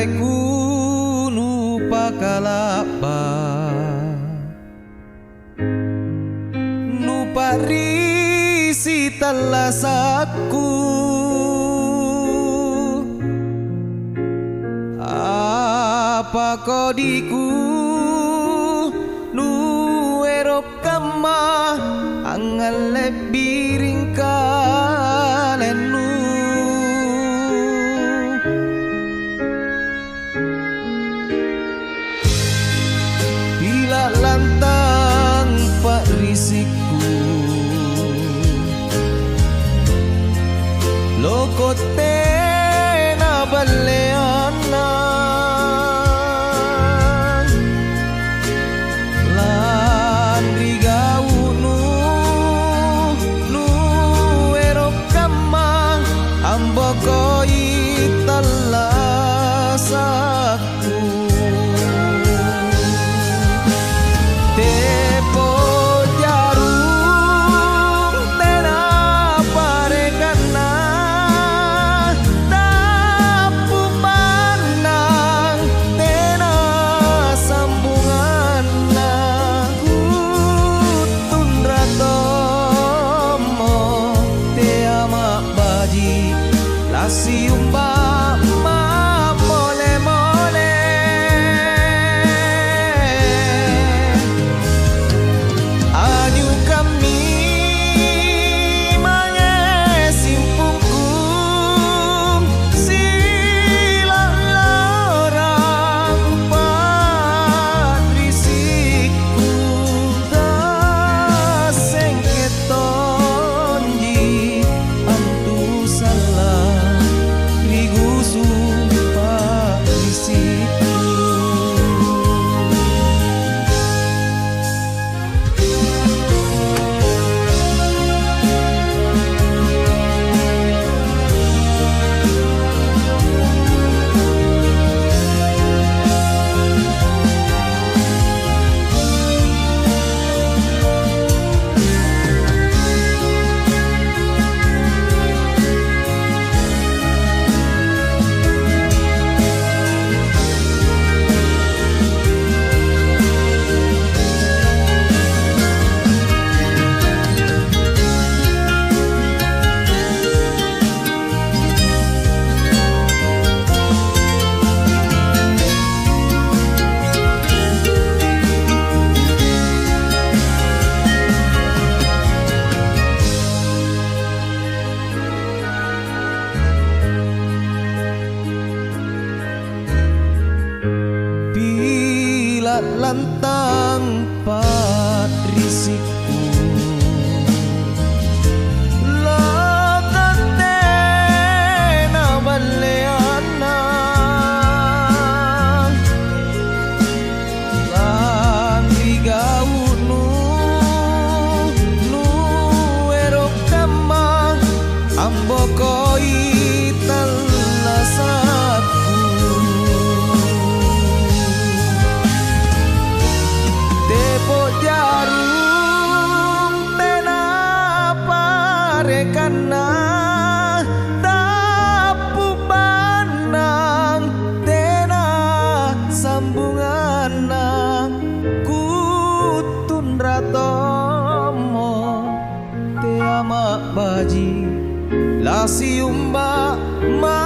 leku nupa kalapa nupa risi talasaku apa kodiku nu erop kama angal lebiring kalenu bila lantang pak risiku lokote na baleana lan rigaunu nu erop kama ambokoi talasaku tepo jarum tena parekana tapu pandang tena sambungan kutun ratomo te ama baji lasiumba lantang patrisiku lokate na baleana lan rigaunu nu erop kama ambokoi talasaku tepo jarum tena parekana tapu pandang tena sambungana kutun ratomo te ama baji lasiumba ma